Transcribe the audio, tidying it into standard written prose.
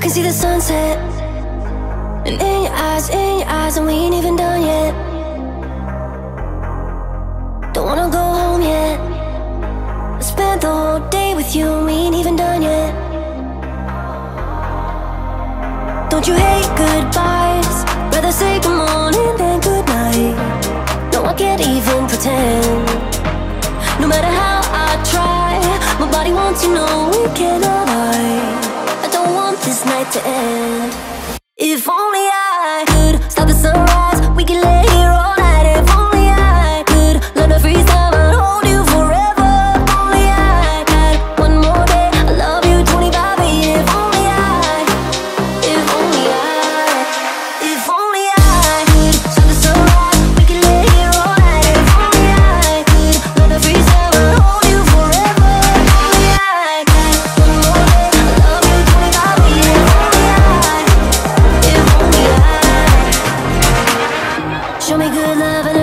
can see the sunset, and in your eyes, and we ain't even done yet. Don't wanna go home yet. I spent the whole day with you, and we ain't even done yet. Don't you hate goodbyes? Rather say good morning than good night. No, I can't even pretend. No matter how I try, my body wants to know we cannot hide. I don't want this night to end. If only I could stop the sunrise, we could lay here all night. If only I could learn to freeze time and hold you forever. If only I had one more day, I love you 25/8. If only I could stop the sunrise, we could lay here all night. If only I could learn to freeze time and hold you forever. If only I had one more day, I love you 25/8. If only I show me good love and